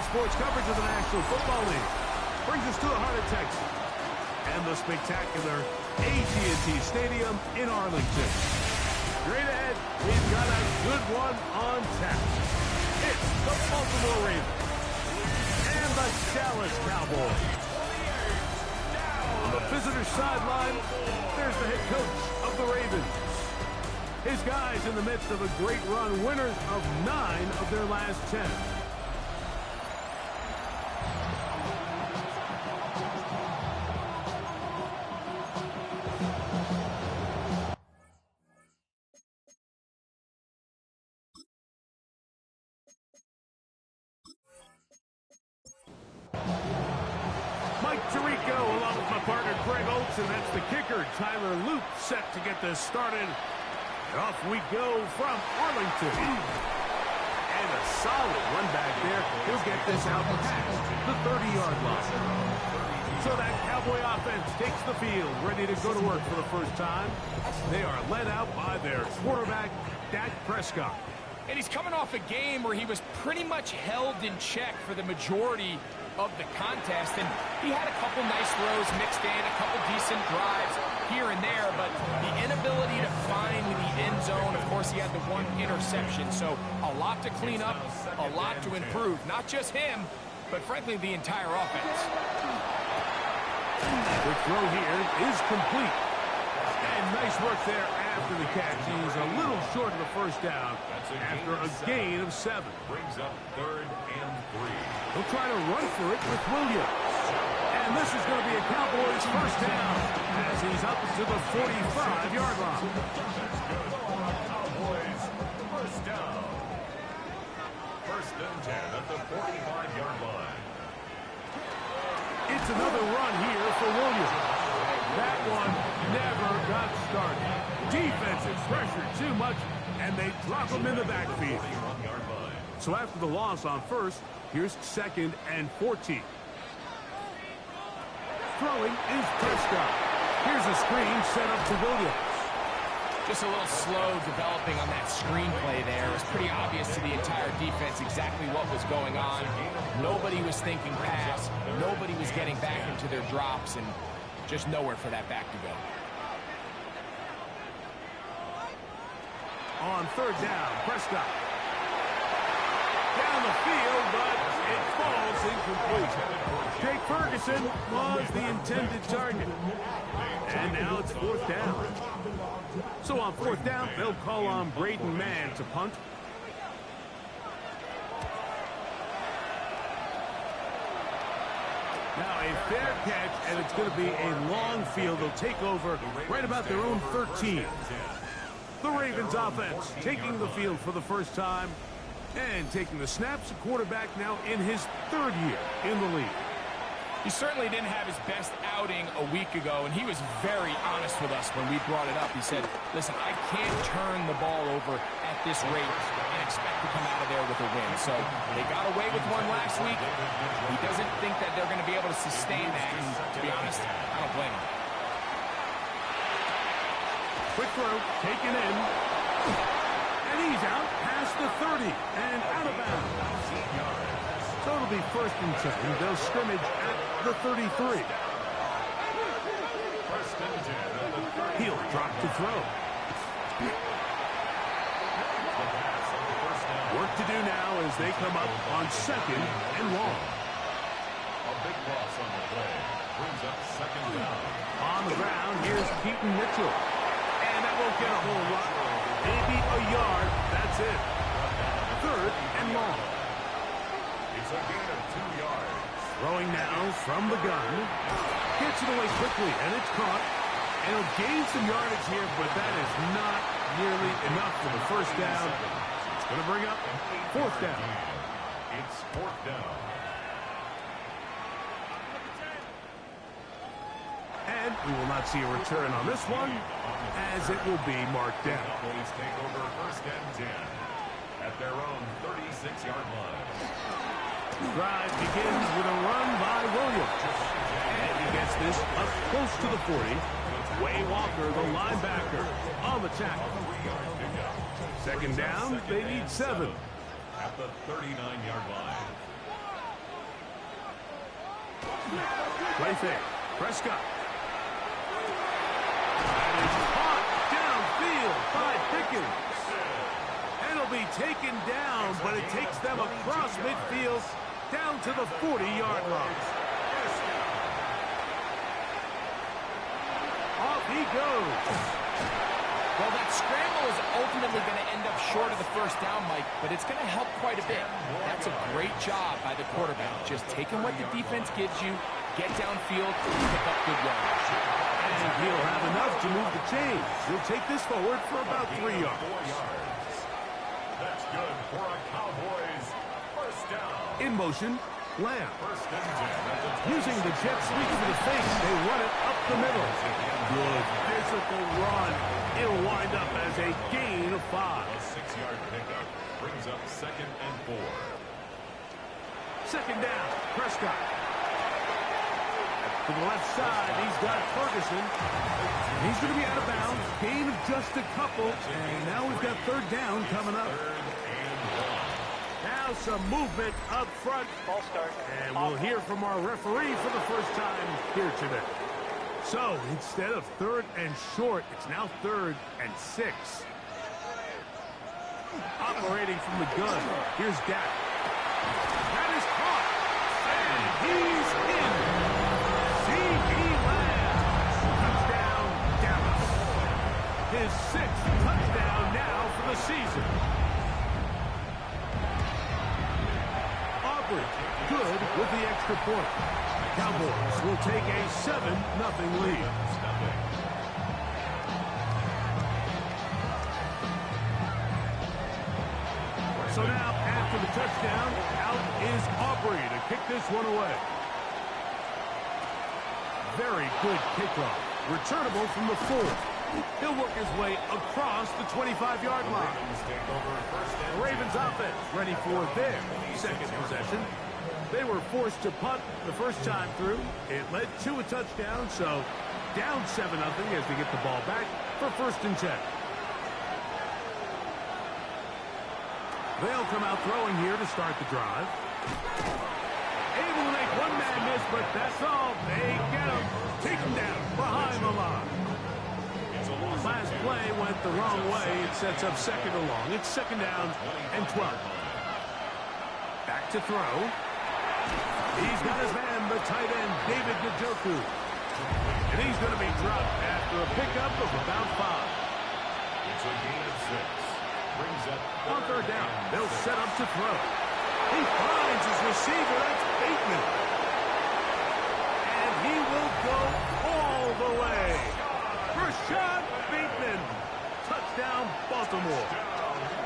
sports coverage of the National Football League. Brings us to the heart of Texas and the spectacular AT&T Stadium in Arlington. Straight ahead, we've got a good one on tap. It's the Baltimore Ravens and the Dallas Cowboys. On the visitor's sideline, there's the head coach of the Ravens. His guys in the midst of a great run, winners of 9 of their last 10. And that's the kicker, Tyler Luke, set to get this started. And off we go from Arlington. And a solid run back there. He'll get this out past the 30-yard line. So that Cowboy offense takes the field, ready to go to work for the first time. They are led out by their quarterback, Dak Prescott. And he's coming off a game where he was pretty much held in check for the majority of the contest, and he had a couple nice throws mixed in, a couple decent drives here and there, but the inability to find the end zone, of course, he had the one interception, so a lot to clean up, a lot to improve. Not just him, but frankly, the entire offense. The throw here is complete. And nice work there after the catch. He's a little short of the first down after a gain of 7. Brings up 3rd and 3. He'll try to run for it with Williams. And this is going to be a Cowboys first down as he's up to the 45-yard line. Cowboys first down. 1st and 10 at the 45-yard line. It's another run here for Williams. That one never got started. Defensive pressure too much, and they drop him in the backfield. So after the loss on first, here's 2nd and 14. Throwing is Prescott. Here's a screen set up to Williams. Just a little slow developing on that screenplay there. It was pretty obvious to the entire defense exactly what was going on. Nobody was thinking pass. Nobody was getting back into their drops, and just nowhere for that back to go. On 3rd down, Prescott. Down the field, but it falls incomplete. Jake Ferguson was the intended target. And now it's 4th down. So on 4th down, they'll call on Braden Mann to punt. Now a fair catch, and it's going to be a long field. They'll take over right about their own 13. The Ravens offense taking the field for the first time and taking the snaps. A quarterback now in his 3rd year in the league. He certainly didn't have his best outing a week ago, and he was very honest with us when we brought it up. He said, listen, I can't turn the ball over at this rate and expect to come out of there with a win. So they got away with one last week. He doesn't think that they're going to be able to sustain that, and to be honest, I don't blame him. Quick throw, taken in. And he's out past the 30 and out of bounds. So it'll be 1st and 10. They'll scrimmage at the 33. He'll drop to throw. Work to do now as they come up on 2nd and long. A big loss on the play. Brings up 2nd down. On the ground, here's Keaton Mitchell. And that won't get a whole lot. Maybe a yard. That's it. 3rd and long. It's a gain of 2 yards. Throwing now from the gun. Gets it away quickly, and it's caught. And he'll gain some yardage here, but that is not nearly enough for the first down. It's going to bring up 4th down. It's 4th down. And we will not see a return on this one, as it will be marked down. Cowboys take over 1st and 10 at their own 36-yard line. The drive begins with a run by Williams. And he gets this up close to the 40. Way Walker, the linebacker, on the tackle. 2nd down, they need 7. At the 39-yard line. Play fake. Prescott. That is caught downfield by Pickens. And it'll be taken down, but it takes them across midfield down to the 40-yard line. Off he goes. Well, that scramble is ultimately going to end up short of the first down, Mike, but it's going to help quite a bit. That's a great job by the quarterback. Just taking what the defense gives you, get downfield, pick up good yards. And he'll have enough to move the chains. He'll take this forward for about 3 yards. That's good for a Cowboys first down. In motion, Lamb. First and 10. Using the jet sweep to the face, they run it up the middle. Good physical run. It'll wind up as a gain of 5. A 6-yard pickup brings up 2nd and 4. Second down, Prescott. To the left side, he's got Ferguson. He's going to be out of bounds. Gain of just a couple. And now we've got third down coming up. Now some movement up front. Ball start. And we'll hear from our referee for the first time here today. So instead of 3rd and short, it's now 3rd and 6. Operating from the gun. Here's Dak. That is caught. And he's in. C.E. Lamb. Touchdown, Dallas. His 6th touchdown now for the season. Aubrey, good with the extra point. Cowboys will take a 7-0 lead. So now, after the touchdown, out is Aubrey to kick this one away. Very good kickoff. Returnable from the 4. He'll work his way across the 25-yard line. The Ravens offense ready for their second possession. They were forced to punt the first time through. It led to a touchdown, so down 7-0 as they get the ball back for 1st and 10. They'll come out throwing here to start the drive. Able to make one man miss, but that's all. They get him. Take him down behind the line. Last play went the wrong way. It sets up 2nd and long. It's 2nd down and 12. Back to throw. He's got his man, the tight end, David Njoku. And he's going to be dropped after a pickup of about 5. It's a gain of 6. Brings up On 3rd down, they'll set up to throw. He finds his receiver. That's Bateman. And he will go all the way. Rashad Bateman. Touchdown, Baltimore.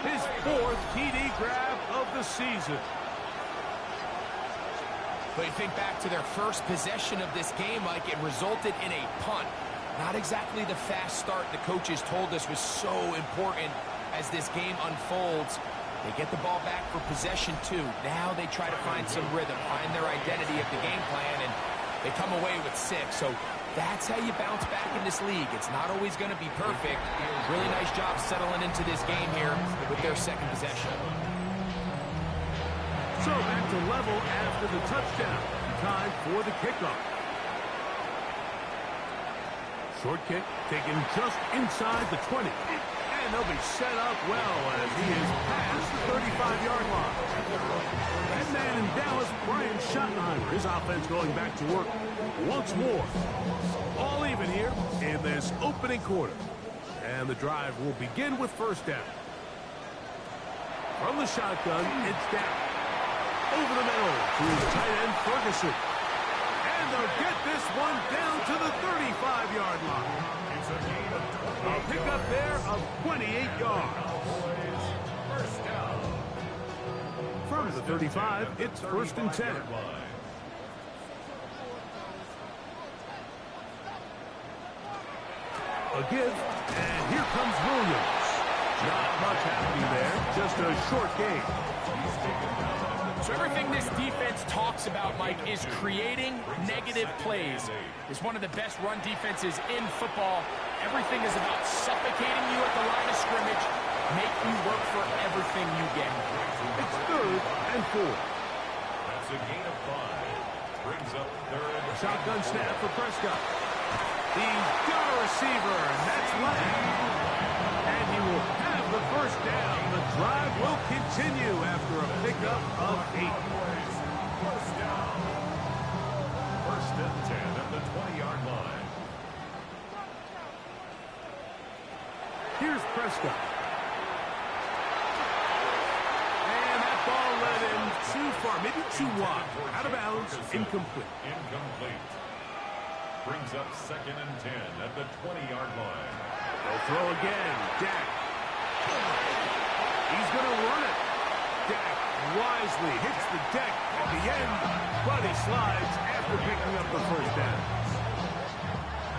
His 4th TD grab of the season. But you think back to their first possession of this game, Mike, it resulted in a punt. Not exactly the fast start the coaches told us was so important as this game unfolds. They get the ball back for possession 2. Now they try to find some rhythm, find their identity of the game plan, and they come away with 6. So that's how you bounce back in this league. It's not always going to be perfect. Really nice job settling into this game here with their second possession. So back to level after the touchdown. Time for the kickoff. Short kick taken just inside the 20. And they'll be set up well as he is past the 35-yard line. That man in Dallas, Brian Schottenheimer, his offense going back to work once more. All even here in this opening quarter. And the drive will begin with 1st down. From the shotgun, it's down. Over the middle to his tight end, Ferguson. And they'll get this one down to the 35-yard line. A pickup there of 28 yards. first down. From the 35, it's 1st and 10. A give, and here comes Williams. Not much happening there, just a short game. So everything this defense talks about, Mike, is creating negative plays. It's one of the best run defenses in football. Everything is about suffocating you at the line of scrimmage, make you work for everything you get. It's 3rd and 4. That's a gain of 5. Brings up third. Shotgun snap for Prescott. He's got a receiver, and that's Lamb. And he will have the first down. The drive will continue after a pickup of 8. First down. First and 10 at the 20-yard line. Here's Prescott. And that ball led him too far, maybe too wide. Out of bounds, incomplete. Incomplete. Brings up second and 10 at the 20-yard line. They'll throw again. Dak. He's going to run it. Dak wisely hits the deck at the end, but he slides after picking up the first down.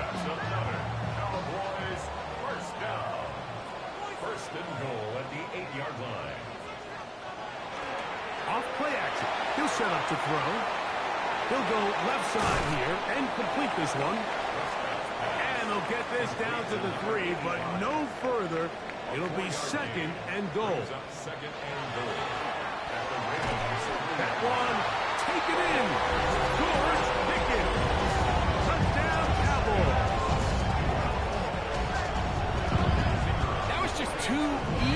That's another Cowboys first down. First and goal at the 8-yard line. Off play action. He'll set up to throw. He'll go left side here and complete this one. And they'll get this down to the 3, but no further. It'll be second and goal. Second and goal. That one taken in. George Pickens. Touchdown, Cowboys. That was just too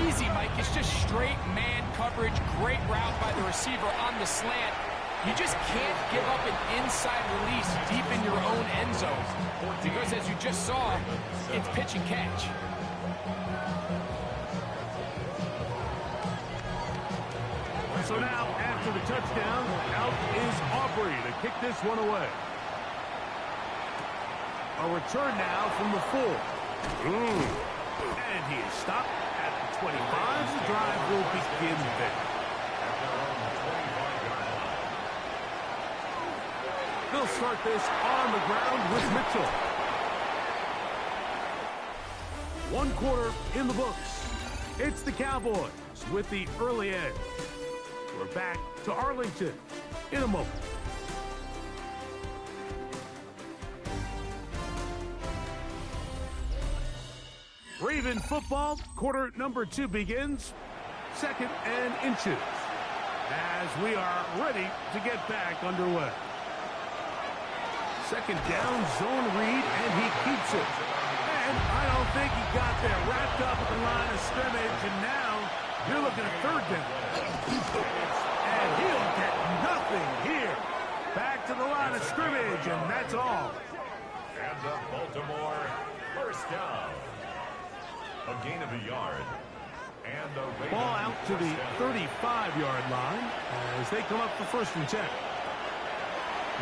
easy, Mike. It's just straight man coverage. Great route by the receiver on the slant. You just can't give up an inside release deep in your own end zone. Because as you just saw, it's pitch and catch. So now, after the touchdown, out is Aubrey to kick this one away. A return now from the 4. And he is stopped at the 25. The drive will begin there. They'll start this on the ground with Mitchell. 1 quarter in the books. It's the Cowboys with the early edge. We're back to Arlington in a moment. Raven football, quarter number 2 begins. 2nd and inches. As we are ready to get back underway. 2nd down, zone read, and he keeps it. And I don't think he got there. Wrapped up at the line of scrimmage, and now you're looking at 3rd down. And he'll get nothing here. Back to the line of scrimmage, and that's all. And the Baltimore first down. A gain of a yard. And the ball out to the 35-yard line as they come up for 1st and 10.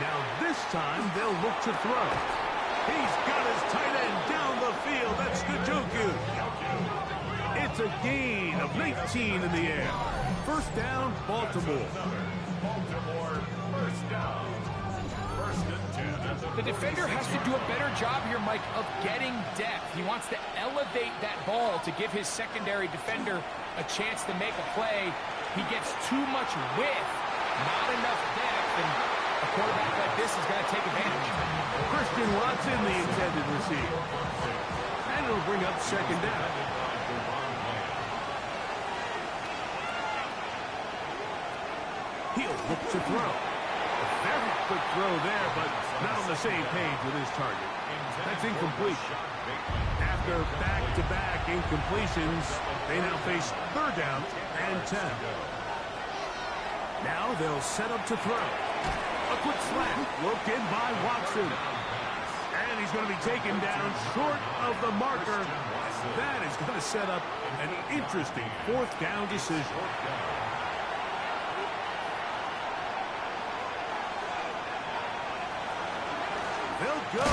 Now this time they'll look to throw. He's got his tight end down the field. That's Njoku. It's a gain of 19 in the air. 1st down, Baltimore. Baltimore first down. 1st and 10. The defender has to do a better job here, Mike, of getting depth. He wants to elevate that ball to give his secondary defender a chance to make a play. He gets too much width, not enough depth, and a quarterback like this has got to take advantage. Christian Watson, the intended receiver. And it'll bring up 2nd down. He'll look to throw. A very quick throw there, but not on the same page with his target. That's incomplete. After back-to-back incompletions, they now face 3rd down and 10. Now they'll set up to throw. A quick slant, looked in by Watson. And he's going to be taken down short of the marker. That is going to set up an interesting 4th down decision. They'll go.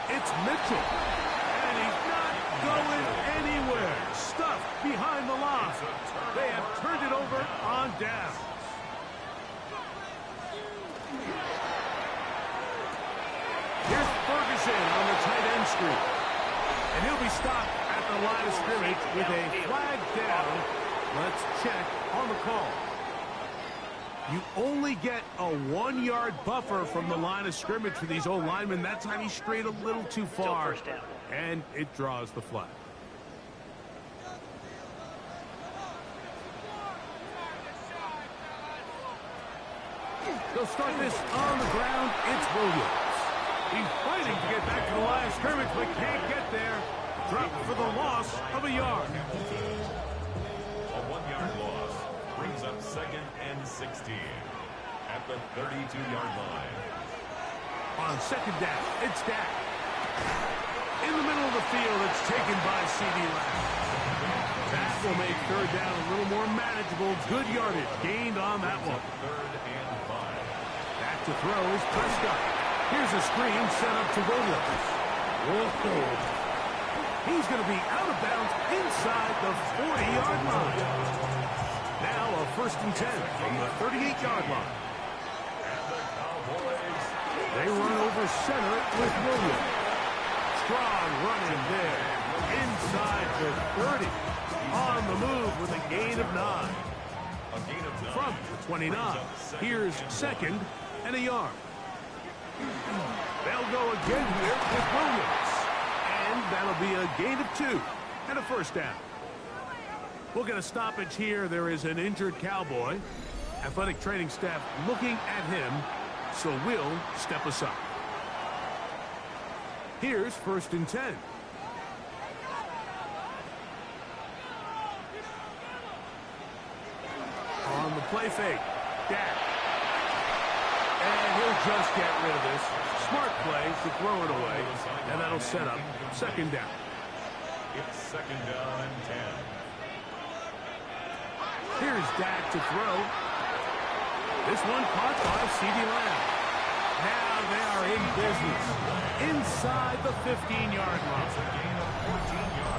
It's Mitchell. And he's not going anywhere. Stuffed behind the line. They have turned it over on downs. Here's Ferguson on the tight end screen. And he'll be stopped at the line of scrimmage with a flag down. Let's check on the call. You only get a 1-yard buffer from the line of scrimmage for these old linemen. That time he strayed a little too far. And it draws the flag. They'll start this on the ground. It's Williams. He's fighting to get back to the line of scrimmage, but can't get there. Dropped for the loss of a yard. A 1-yard loss brings up 2nd and 16 at the 32-yard line. On 2nd down, it's Dak. In the middle of the field, it's taken by C.D. Lamb. That will make 3rd down a little more manageable. Good yardage gained on that one. 3rd and 5. Back to throw is Prescott. Here's a screen set up to Williams. Whoa. He's going to be out of bounds inside the 40-yard line. Now a 1st and 10 from the 38-yard line. And the Cowboys. They run over center with Williams. Strong running there. Inside the 30. On the move with a gain of 9. A gain of 9. From the 29. Here's 2nd and a yard. They'll go again here with Williams. And that'll be a gain of 2 and a 1st down. We'll get a stoppage here. There is an injured Cowboy. Athletic training staff looking at him, so we'll step aside. Here's 1st and 10. On the play fake, Dak. And he'll just get rid of this. Smart play to throw it away, and that'll set up 2nd down. It's 2nd down and 10. Here's Dak to throw. This one caught by C.D. Lamb. Now they are in business. Inside the 15-yard line.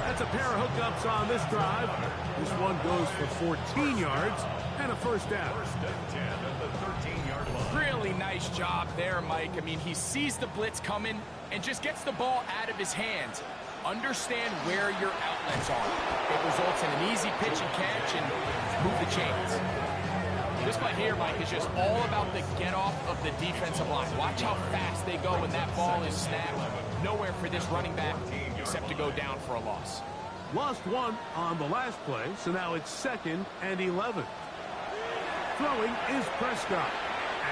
That's a pair of hookups on this drive. This one goes for 14 yards and a 1st down. 1st and 10 at the 13-yard line. Really nice job there, Mike. I mean, he sees the blitz coming and just gets the ball out of his hands. Understand where your outlets are. It results in an easy pitch and catch and move the chains. This play here, Mike, is just all about the get-off of the defensive line. Watch how fast they go when that ball is snapped. Nowhere for this running back except to go down for a loss. Lost 1 on the last play, so now it's 2nd and 11. Throwing is Prescott.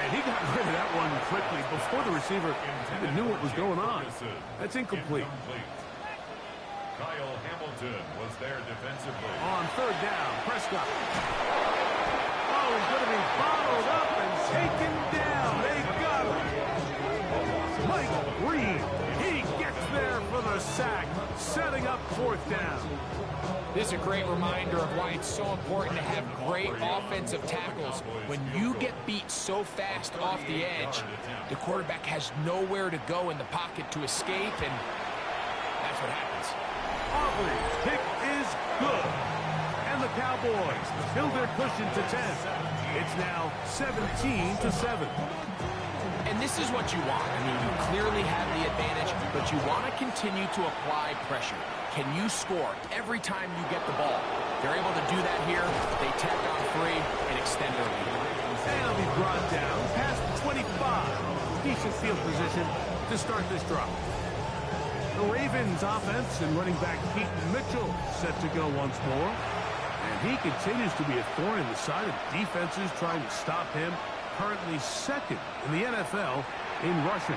And he got rid of that one quickly before the receiver even knew what was going on. That's incomplete. Kyle Hamilton was there defensively. On 3rd down, Prescott. Oh, he's going to be bottled up and taken down. They got him. Mike Reed, he gets there for the sack, setting up 4th down. This is a great reminder of why it's so important to have great offensive tackles. When you get beat so fast off the edge, the quarterback has nowhere to go in the pocket to escape, and that's what happens. Auburn's kick is good. And the Cowboys build their cushion to 10. It's now 17-7. And this is what you want. I mean, you clearly have the advantage, but you want to continue to apply pressure. Can you score every time you get the ball? They're able to do that here. They tack on 3 and extend their lead. And it'll be brought down past the 25. Decent field position to start this drive. The Ravens offense and running back Keaton Mitchell set to go once more. And he continues to be a thorn in the side of defenses trying to stop him. Currently 2nd in the NFL in rushing.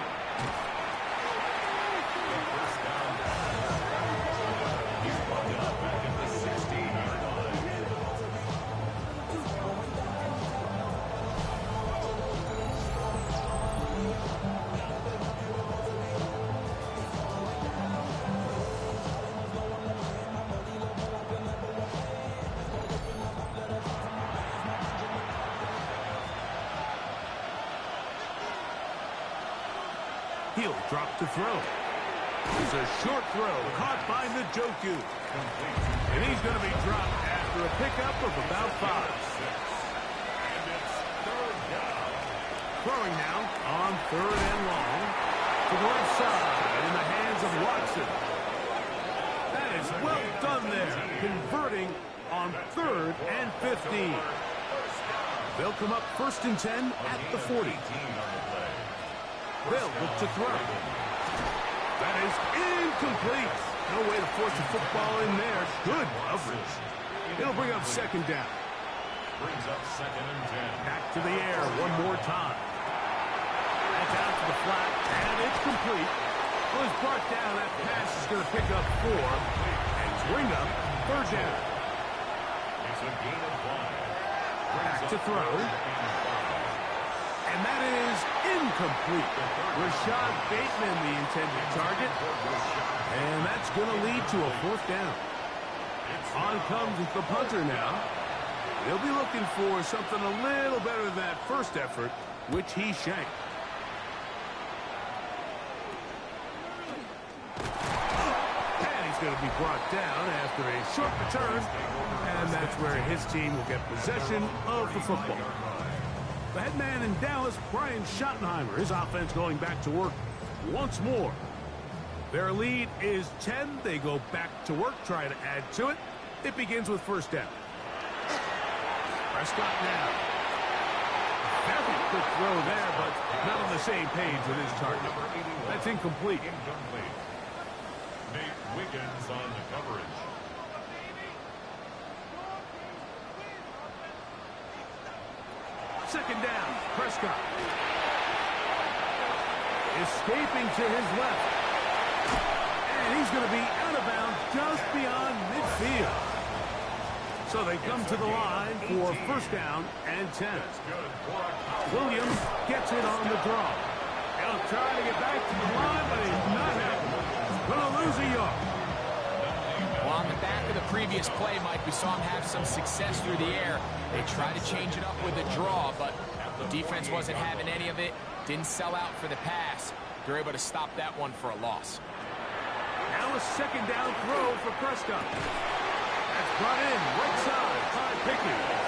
He'll drop to throw. It's a short throw caught by Njoku. And he's going to be dropped after a pickup of about 5. And it's 3rd down. Throwing now on 3rd and long to the left side in the hands of Watson. That is well done there, converting on 3rd and 15. They'll come up 1st and 10 at the 40. They'll look to throw. That is incomplete. No way to force a football in there. Good coverage. It'll bring up 2nd down. Brings up 2nd and 10. Back to the air one more time. That's out to the flat, and it's complete. Well, he's brought down. That pass is going to pick up 4 and bring up third down. It's a gain of 5. Back to throw. And that is incomplete. Rashad Bateman, the intended target. And that's going to lead to a fourth down. On comes the punter now. They'll be looking for something a little better than that first effort, which he shanked. And he's going to be brought down after a short return. And that's where his team will get possession of the football. The head man in Dallas, Brian Schottenheimer, his offense going back to work once more. Their lead is 10. They go back to work, try to add to it. It begins with first down. Prescott now. Very quick throw there, but not on the same page with his target. That's incomplete. Nate Wiggins on the coverage. Second down, Prescott. Escaping to his left. And he's going to be out of bounds just beyond midfield. So they come to the line for first down and 10. Williams gets it on the draw. He'll try to get back to the line, but he's not happening. Going to lose a yard. Well, on the back of the previous play, Mike, we saw him have some success through the air. They tried to change it up with a draw, but the defense wasn't having any of it. Didn't sell out for the pass. They're able to stop that one for a loss. Now a second down throw for Prescott. That's brought in right side by Pickens.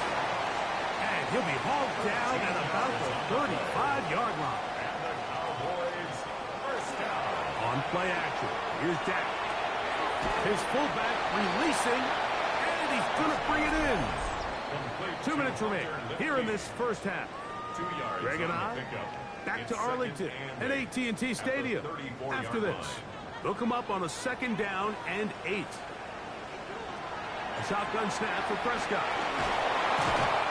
And he'll be hauled down at about the 35-yard line. And the Cowboys first down. On play action, here's Dak. His fullback releasing, and he's going to bring it in. 2 minutes remain here in this first half. 2 yards. Greg and I back to Arlington at AT&T Stadium. After this, they'll come up on a second down and 8. A shotgun snap for Prescott.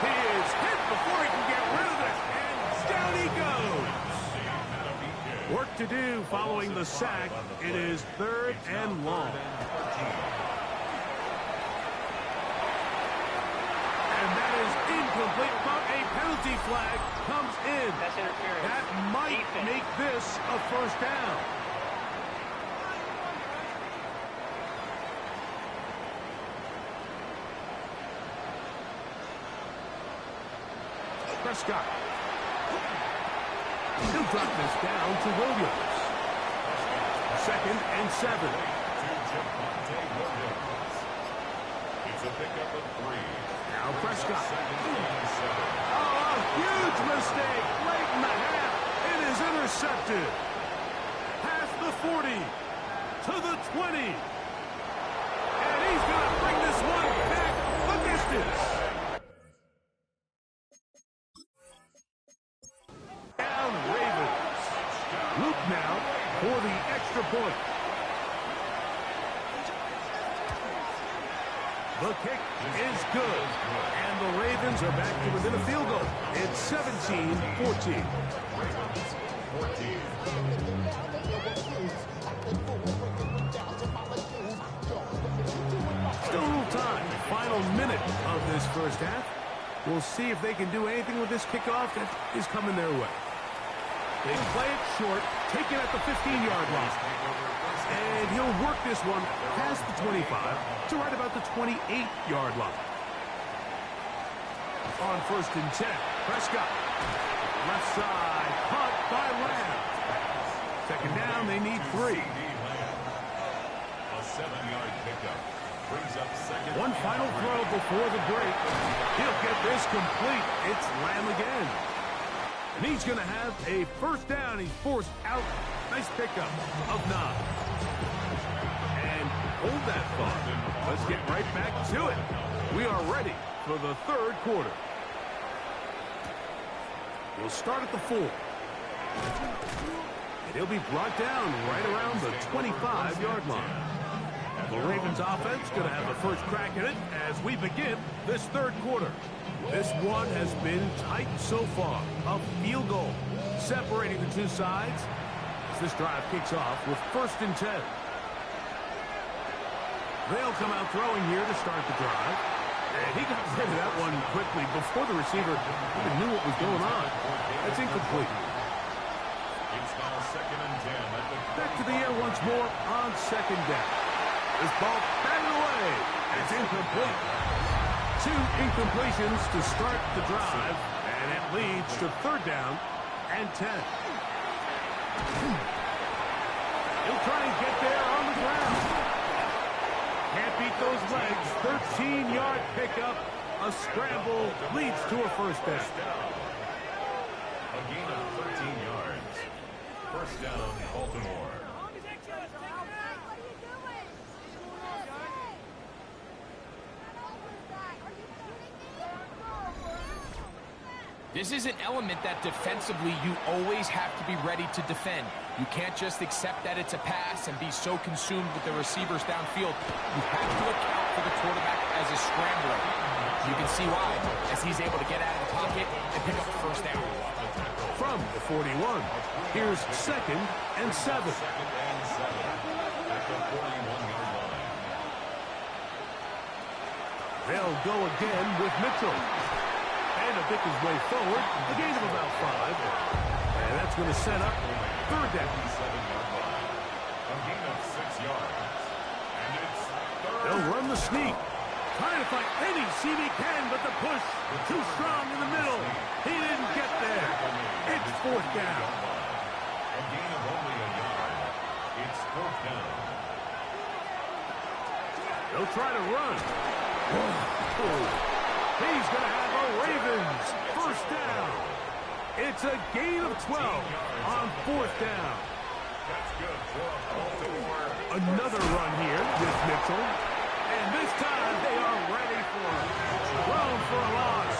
He is hit before he can get rid of it, and down he goes. Work to do following the sack. It is third and long. And that is incomplete, but a penalty flag comes in. That's interference. That might make this a first down. Prescott. He'll drop this down to Williams. Second and 7. It's a pickup of 3. Now Prescott. Second and 7. Oh, a huge mistake late in the half. It is intercepted. Past the 40 to the 20. And he's going to bring this one back the distance. Down Ravens. Luke now for the extra point. The kick is good. And the Ravens are back to within a field goal. It's 17-14. Still a little time. Final minute of this first half. We'll see if they can do anything with this kickoff that is coming their way. They play it short, take it at the 15-yard line. And he'll work this one past the 25 to right about the 28-yard line. On first and 10, Prescott. Left side, punt by Lamb. Second down, they need 3. A 7-yard pickup. Brings up second. One final throw before the break. He'll get this complete. It's Lamb again. And he's going to have a first down. He's forced out. Nice pickup of 9. And hold that thought. Let's get right back to it. We are ready for the third quarter. We'll start at the 4. And he'll be brought down right around the 25-yard line. The The Ravens offense going to have the first crack at it as we begin this third quarter. This one has been tight so far. A field goal separating the two sides as this drive kicks off with 1st and 10. They'll come out throwing here to start the drive. And he got rid of that one quickly before the receiver even knew what was going on. That's incomplete. It's now 2nd and 10. Back to the air once more on 2nd down. This ball batted away. It's incomplete. 2 incompletions to start the drive, and it leads to 3rd down and 10. He'll try and get there on the ground. Can't beat those legs. 13-yard pickup. A scramble leads to a 1st down. A gain of 13 yards. 1st down, Baltimore. This is an element that defensively you always have to be ready to defend. You can't just accept that it's a pass and be so consumed with the receivers downfield. You have to account for the quarterback as a scrambler. You can see why, as he's able to get out of the pocket and pick up the 1st down. From the 41, here's 2nd and 7. 2nd and 7 at the 41-yard line. They'll go again with Mitchell. And a pick his way forward, a gain of about 5. And that's going to set up 3rd down. 7-yard line. A gain of 6 yards. And it's 3rd. They'll run the sneak. Trying to find any seam he can, but the push too strong in the middle. He didn't get there. It's 4th down. A gain of only a yard. It's 4th down. They'll try to run. He's going to have a Ravens 1st down. It's a gain of 12 on 4th down. That's good for Baltimore. Another run here with Mitchell. And this time they are ready for it. Thrown for a loss.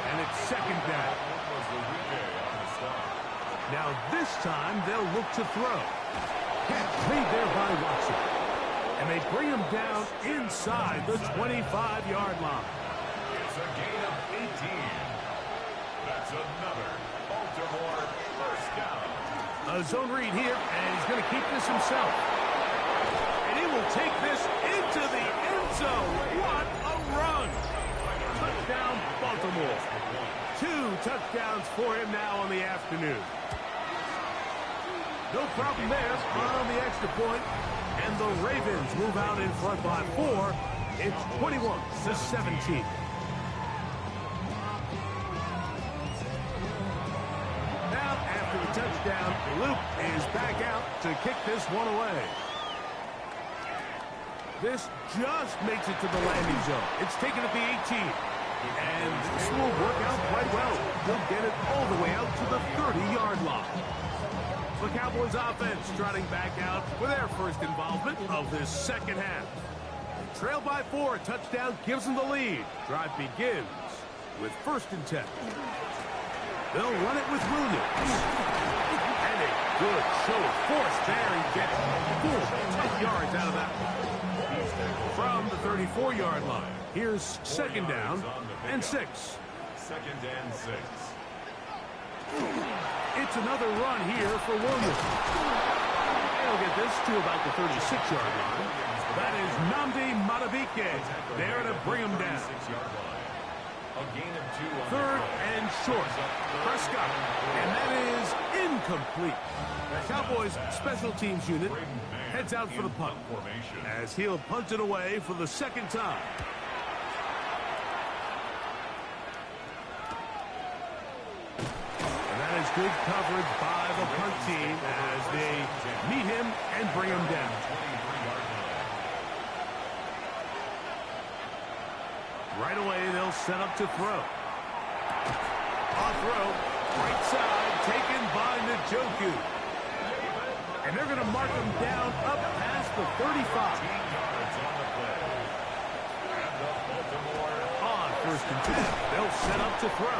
And it's 2nd down. Was the weekday on the stop. Now this time they'll look to throw. Made there by Watson. And they bring him down inside the 25-yard line. It's a gain of 18. That's another Baltimore 1st down. A zone read here, and he's going to keep this himself. And he will take this into the end zone. What a run! Touchdown, Baltimore. 2 touchdowns for him now on the afternoon. No problem there on the extra point. And the Ravens move out in front by 4. It's 21-17. Now, after the touchdown, Luke is back out to kick this one away. This just makes it to the landing zone. It's taken at the 18. And this will work out quite well. He'll get it all the way out to the 30-yard line. The Cowboys offense trotting back out for their first involvement of this 2nd half. Trail by 4, touchdown gives them the lead. Drive begins with 1st and 10. They'll run it with Williams. And a good show of force there. He gets 4 yards out of that one. From the 34-yard line, here's 2nd down and 6. 2nd and 6. It's another run here for Williams. They'll get this to about the 36-yard line. That is Nnamdi Madubuike there to bring him down. 6-yard line. A gain of 2 on 3rd and short. Prescott. And that is incomplete. The Cowboys special teams unit heads out for the punt as he'll punt it away for the 2nd time. Good coverage by the punt team as they meet him and bring him down. Right away, they'll set up to throw. Off throw, right side, taken by Njoku. And they're going to mark him down up past the 35. On 1st and 10, they'll set up to throw.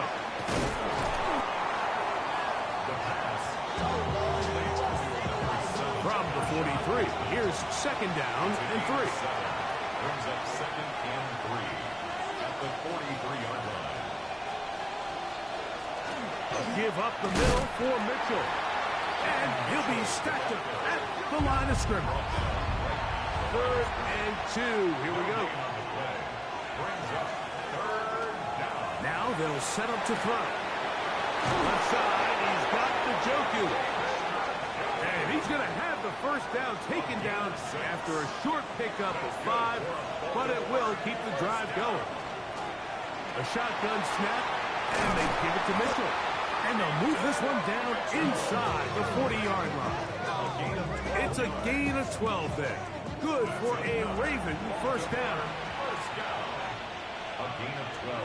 From the 43, here's 2nd down and 3. brings up 2nd and 3 at the 43-yard line. Give up the middle for Mitchell. And he'll be stacked up at the line of scrimmage. 3rd and 2. Here we go. Brings up 3rd down. Now they'll set up to throw. Left side, he's got the Joku. And he's going to have the first down taken down after a short pickup of 5, but it will keep the drive going. A shotgun snap, and they give it to Mitchell. And they'll move this one down inside the 40-yard line. It's a gain of 12 there. Good for a Raven first down. A gain of 12.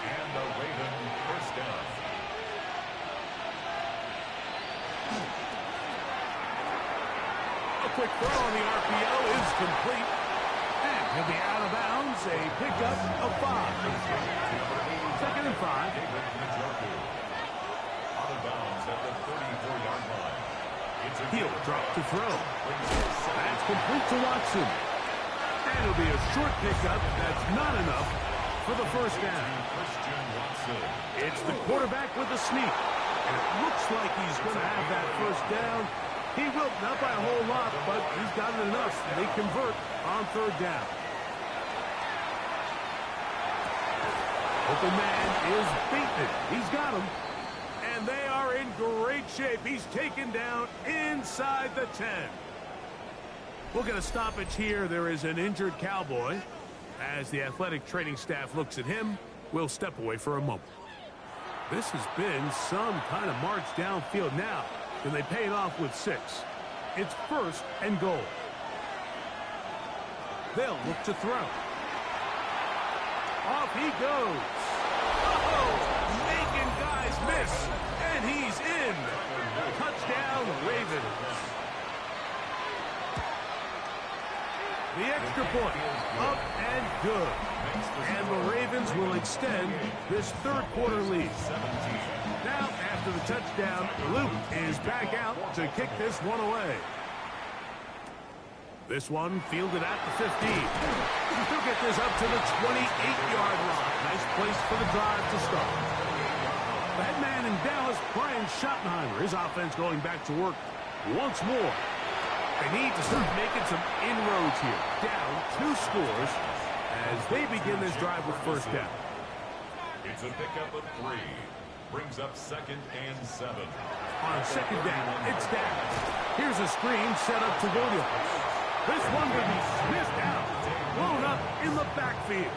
And the Raven first down. A quick throw on the RPO is complete. And he'll be out of bounds. A pickup of 5. 2nd and 5. Out of bounds at the 34-yard line. He'll drop to throw. That's complete to Watson. And it'll be a short pickup. That's not enough for the first down. It's the quarterback with the sneak. And it looks like he's going to have that first down. He will, not by a whole lot, but he's got it enough. They convert on 3rd down. Open man is beaten. He's got him. And they are in great shape. He's taken down inside the 10. We'll get a stoppage here. There is an injured Cowboy. As the athletic training staff looks at him, we'll step away for a moment. This has been some kind of march downfield now. And they pay it off with 6. It's 1st and goal. They'll look to throw. Off he goes. Oh, making guys miss. And he's in. Touchdown, Ravens. The extra point, up and good. And the Ravens will extend this 3rd quarter lead. Now, after the touchdown, Luke is back out to kick this one away. This one fielded at the 15. He'll get this up to the 28-yard line. Nice place for the drive to start. The head man in Dallas, Brian Schottenheimer, his offense going back to work once more. They need to start making some inroads here. Down 2 scores as they begin this drive with first down. It's a pickup of 3. Brings up 2nd and 7. On 2nd down, it's down. Here's a screen set up to Williams. This one will be sniffed out. Blown up in the backfield.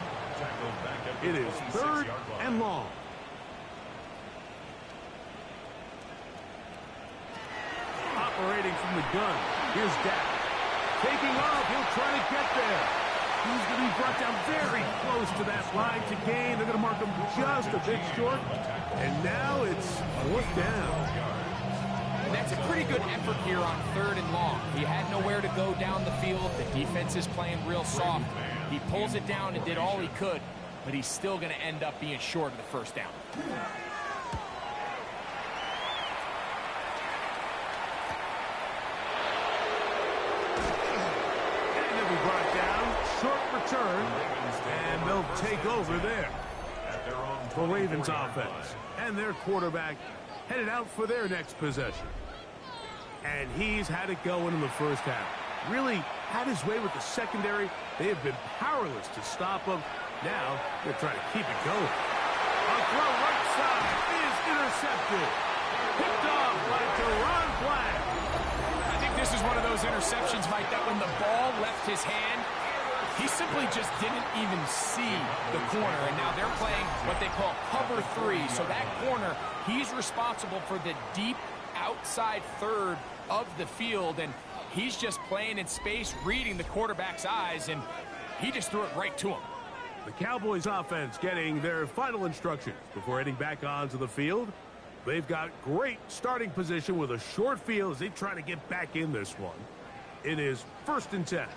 It is 3rd and long. Operating from the gun. Here's Dak. Taking off. He'll try to get there. He's going to be brought down very close to that line to gain. They're going to mark him just a bit short. And now it's 4th down. And that's a pretty good effort here on 3rd and long. He had nowhere to go down the field. The defense is playing real soft. He pulls it down and did all he could, but he's still going to end up being short of the first down. Short return, and they'll take over there. The Ravens offense and their quarterback headed out for their next possession. And he's had it going in the first half. Really had his way with the secondary. They have been powerless to stop him. Now they're trying to keep it going. A throw right side is intercepted. Picked off by Deron Black. I think this is one of those interceptions, Mike, that when the ball left his hand, he simply just didn't even see the corner, and now they're playing what they call cover 3. So that corner, he's responsible for the deep outside 3rd of the field, and he's just playing in space, reading the quarterback's eyes, and he just threw it right to him. The Cowboys offense getting their final instructions before heading back onto the field. They've got great starting position with a short field as they try to get back in this one. It is 1st and 10.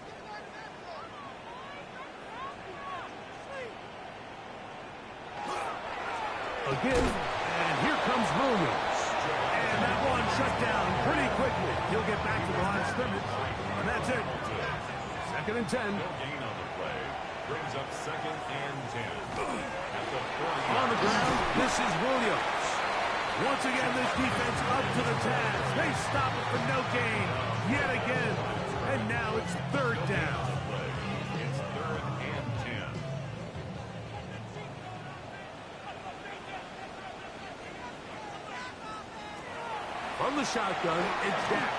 Again, and here comes Williams. And that one shut down pretty quickly. He'll get back to the line of scrimmage, and that's it. 2nd and 10. Brings up 2nd and 10. At the 40. On the ground, this is Williams. Once again, this defense up to the task. They stop it for no gain yet again. And now it's 3rd down. It's 3rd and 10. From the shotgun, it's Dak.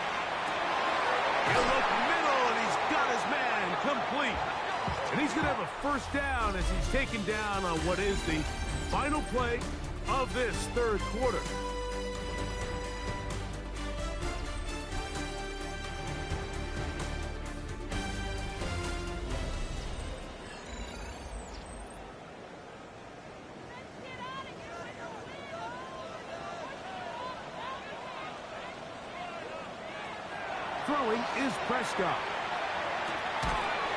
He'll look middle, and he's got his man complete. And he's going to have a 1st down as he's taken down on what is the final play of this 3rd quarter. Throwing is Prescott.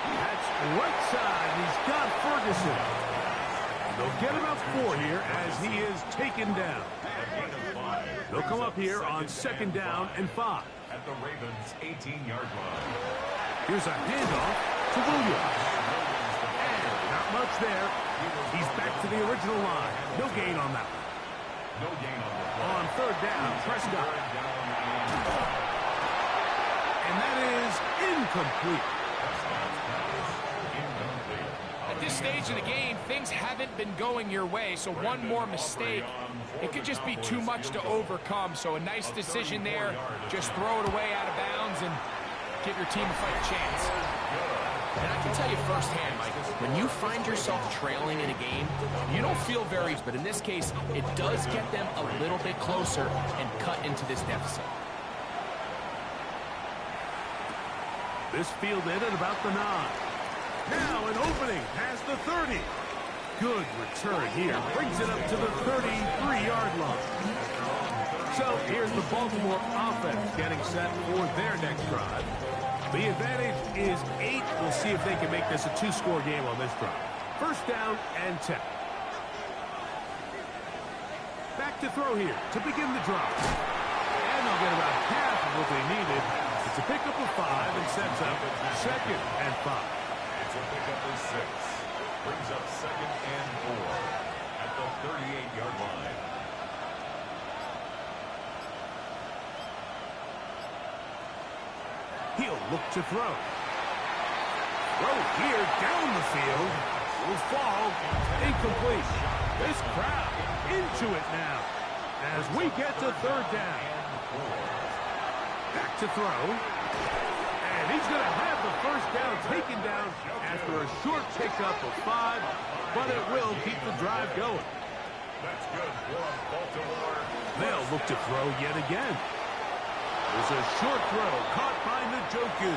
That's right side. He's got Ferguson. They'll get about 4 here as he is taken down. They'll come up here on 2nd down and 5. At the Ravens' 18-yard line. Here's a handoff to Williams. And not much there. He's back to the original line. No gain on that one. No gain on the play. On 3rd down, Prescott. And that is incomplete. At this stage of the game, things haven't been going your way, so one more mistake, it could just be too much to overcome. So a nice decision there. Just throw it away out of bounds and give your team a fighting chance. And I can tell you firsthand, Mike, when you find yourself trailing in a game, you don't feel very, but in this case, it does get them a little bit closer and cut into this deficit. This fielded at about the 9. Now an opening past the 30. Good return here. Brings it up to the 33-yard line. So here's the Baltimore offense getting set for their next drive. The advantage is 8. We'll see if they can make this a 2-score game on this drive. 1st down and 10. Back to throw here to begin the drive. And they'll get about half of what they needed. It's a pickup of 5 and sets up 2nd and 5. It's a pickup of 6. Brings up 2nd and 4 at the 38-yard line. He'll look to throw. Throw here down the field. Will fall. Incomplete. This crowd into it now as we get to 3rd down. Back to throw. And he's going to have the 1st down taken down after a short pickup of 5, but it will keep the drive going. That's good for Baltimore. They'll look to throw yet again. There's a short throw caught by Njoku.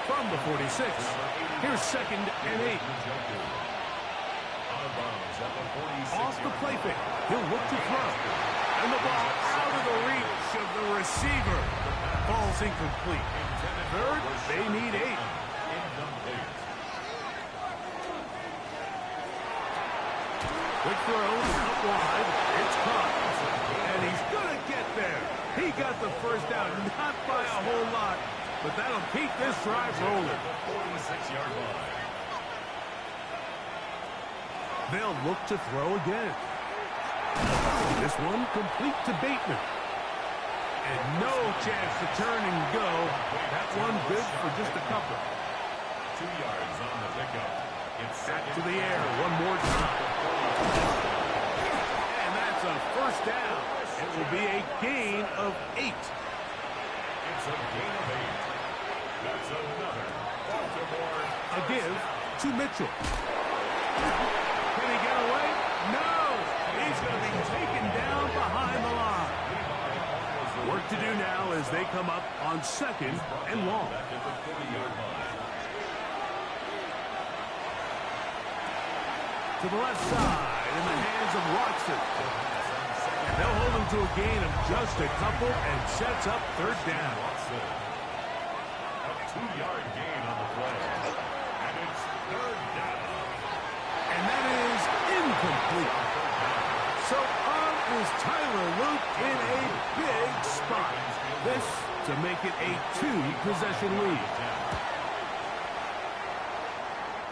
From the 46, here's 2nd and 8. Off the play fake, he'll look to throw. And the ball out of the reach of the receiver. Ball's incomplete. 3rd, they need 8. Quick throw, out wide, it's caught. And he's going to get there. He got the 1st down, not by a whole lot, but that'll keep this drive rolling. 46-yard line. They'll look to throw again. This one complete to Bateman. And no chance to turn and go. That one good for just a couple. 2 yards on the pickup. It's back to the air one more time. And that's a 1st down. It will be a gain of 8. It's a gain of 8. That's another Baltimore. A give to Mitchell. Can he get away? No! He's going to be taken down behind the line. Work to do now as they come up on 2nd and long. Back at the 40-yard line. To the left side in the hands of Watson. And they'll hold him to a gain of just a couple and sets up 3rd down. A 2-yard gain on the play. And it's 3rd down. And that is incomplete. So on is Tyler Luke in a big spot. This to make it a 2-possession lead.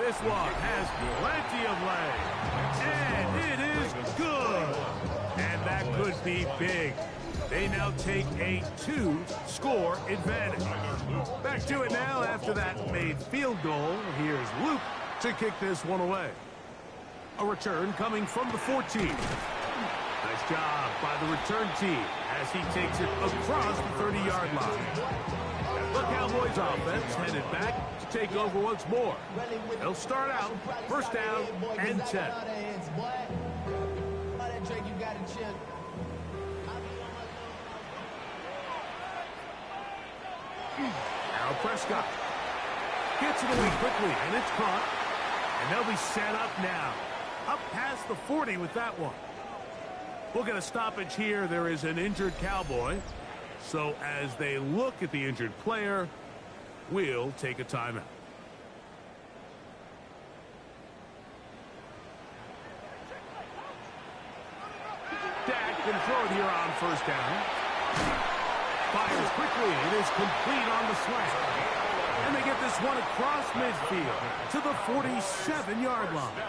This one has plenty of leg. And it is good. And that could be big. They now take a 2-score advantage. Back to it now after that made field goal. Here's Luke to kick this one away. A return coming from the 14. Nice job by the return team as he takes it across the 30-yard line. The Cowboys offense headed back to take over once more. They'll start out first down and 10. Now Prescott gets it away quickly, and it's caught. And they'll be set up now. Up past the 40 with that one. We'll get a stoppage here. There is an injured Cowboy. So as they look at the injured player, we'll take a timeout. Dak can throw it here on first down. Fires quickly. It is complete on the slant. And they get this one across midfield to the 47-yard line.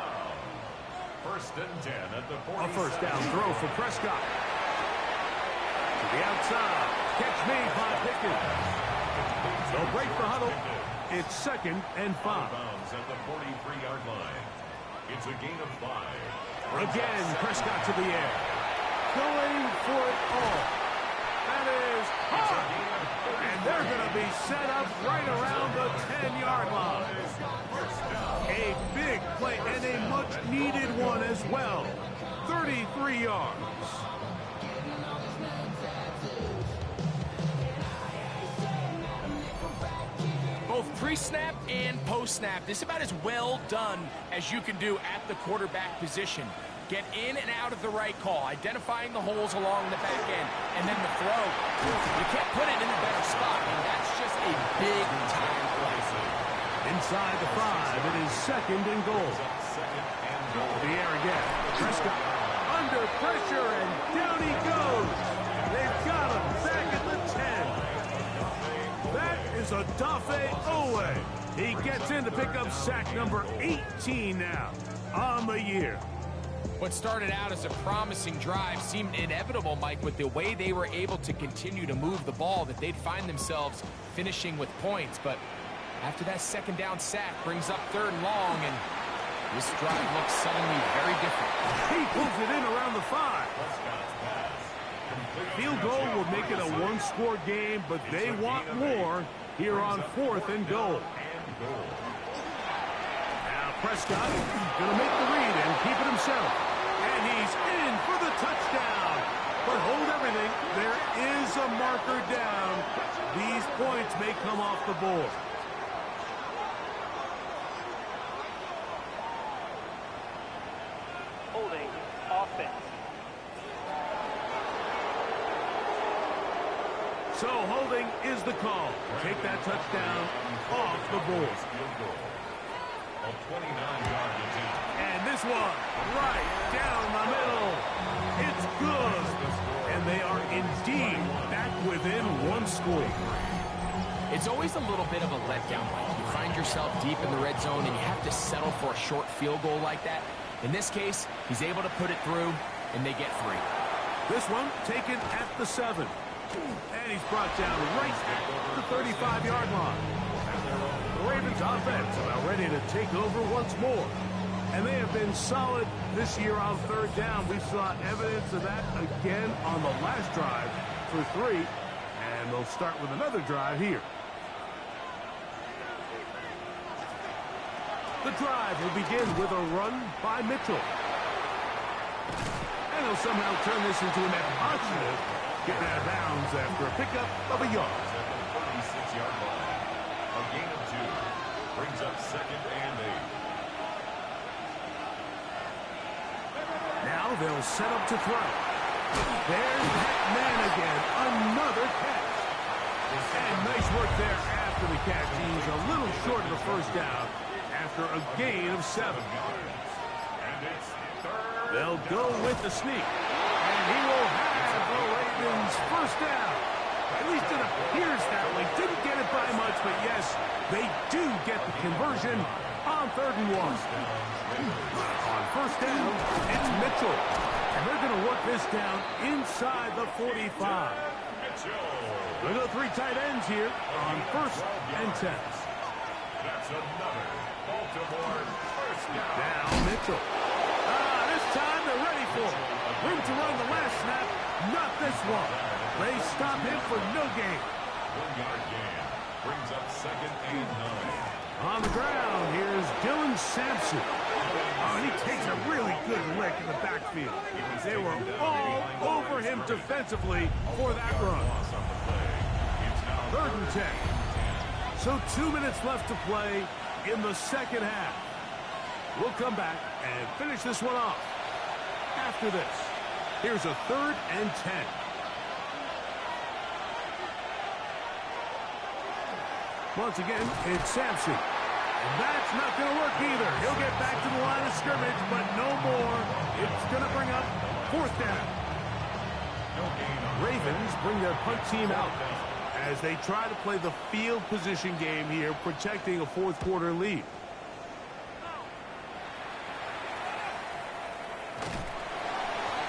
First and 10 at the 47. A first down throw for Prescott. To the outside. Catch made by Pickens. They'll break the huddle. It's 2nd and 5. Bounds at the 43-yard line. It's a gain of 5. Again, Prescott to the air. Going for it all. That is hard. And they're going to be set up right around the 10-yard line. A big play and a much-needed one as well. 33 yards. Both pre-snap and post-snap, this is about as well done as you can do at the quarterback position. Get in and out of the right call, identifying the holes along the back end, and then the throw. You can't put it in a better spot, and that's just a big-time play. Inside the 5, it is 2nd and goal. The air again. Prescott under pressure, and down he goes. They've got him back at the 10. That is a Dafe Owe. He gets in to pick up sack number 18 now on the year. What started out as a promising drive seemed inevitable, Mike, with the way they were able to continue to move the ball, that they'd find themselves finishing with points. But after that second down sack brings up 3rd and long, and this drive looks suddenly very different. He pulls it in around the 5. Field goal will make it a 1-score game, but they want more here on 4th and goal. Now Prescott going to make the read and keep it himself. And he's in for the touchdown. But hold everything. There is a marker down. These points may come off the board. Holding offense. So holding is the call. Take that touchdown off the board. A 29-yard attempt. And this one right down the middle. It's good. And they are indeed back within 1 score. It's always a little bit of a letdown, Mike. You find yourself deep in the red zone, and you have to settle for a short field goal like that. In this case, he's able to put it through, and they get 3. This one taken at the 7. And he's brought down right at the 35-yard line. The Ravens offense about ready to take over once more. And they have been solid this year on 3rd down. We saw evidence of that again on the last drive for 3. And they'll start with another drive here. The drive will begin with a run by Mitchell. And he'll somehow turn this into a net positive, getting out of bounds after a pickup of a yard. At the 36-yard line. A gain of 2. Brings up 2nd and 8. Now they'll set up to throw. There's that man again. Another catch. And nice work there after the catch. He's a little short of the first down after a gain of 7. And it's 3rd. They'll go with the sneak. And he will have the Ravens first down. At least it appears that way. Didn't get it by much, but yes, they do get the conversion on 3rd and 1. On 1st down, it's Mitchell. And they're going to work this down inside the 45. They'll go 3 tight ends here on 1st and 10. That's another Baltimore first down. Now Mitchell. This time they're ready for it. Room to run the last snap. Not this one. They stop him for no gain. 1-yard gain brings up 2nd and 9. On the ground, here's Dylan Sampson. Oh, and he takes a really good lick in the backfield. They were all over him defensively for that run. 3rd and 10. So 2 minutes left to play in the second half. We'll come back and finish this one off after this. Here's a 3rd and 10. Once again, it's Sampson. And that's not going to work either. He'll get back to the line of scrimmage, but no more. It's going to bring up 4th down. Ravens bring their punt team out as they try to play the field position game here, protecting a 4th quarter lead.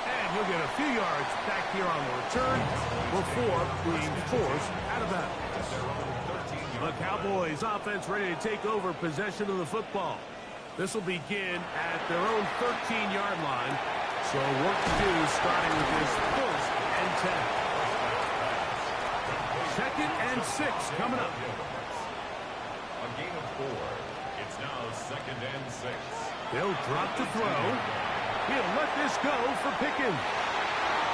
And he'll get a few yards back here on the return before being forced out of bounds. The Cowboys offense ready to take over possession of the football. This will begin at their own 13-yard line. So work to do starting with this 1st and 10. 2nd and 6 coming up. A gain of 4. It's now 2nd and 6. They'll drop to throw. He'll let this go for Pickens.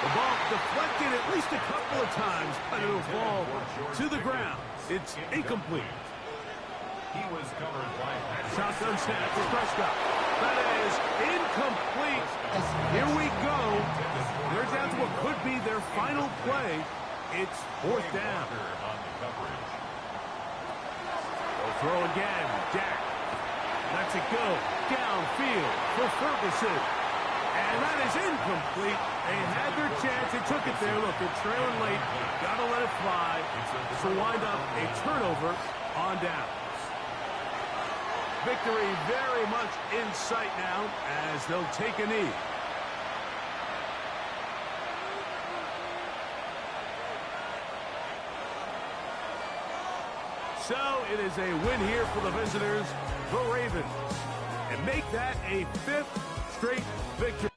The ball deflected at least a couple of times, but it'll fall to the ground. It's incomplete. He was covered by Shotgun snap for Prescott. That is incomplete. Here we go. They're down to what could be their final play. It's 4th down. They'll throw again. Dak lets it go downfield for Ferguson. And that is incomplete. They had their chance. They took it there. Look, they're trailing late. Got to let it fly. So wind up a turnover on downs. Victory very much in sight now as they'll take a knee. So it is a win here for the visitors, the Ravens, and make that a 5th straight victory.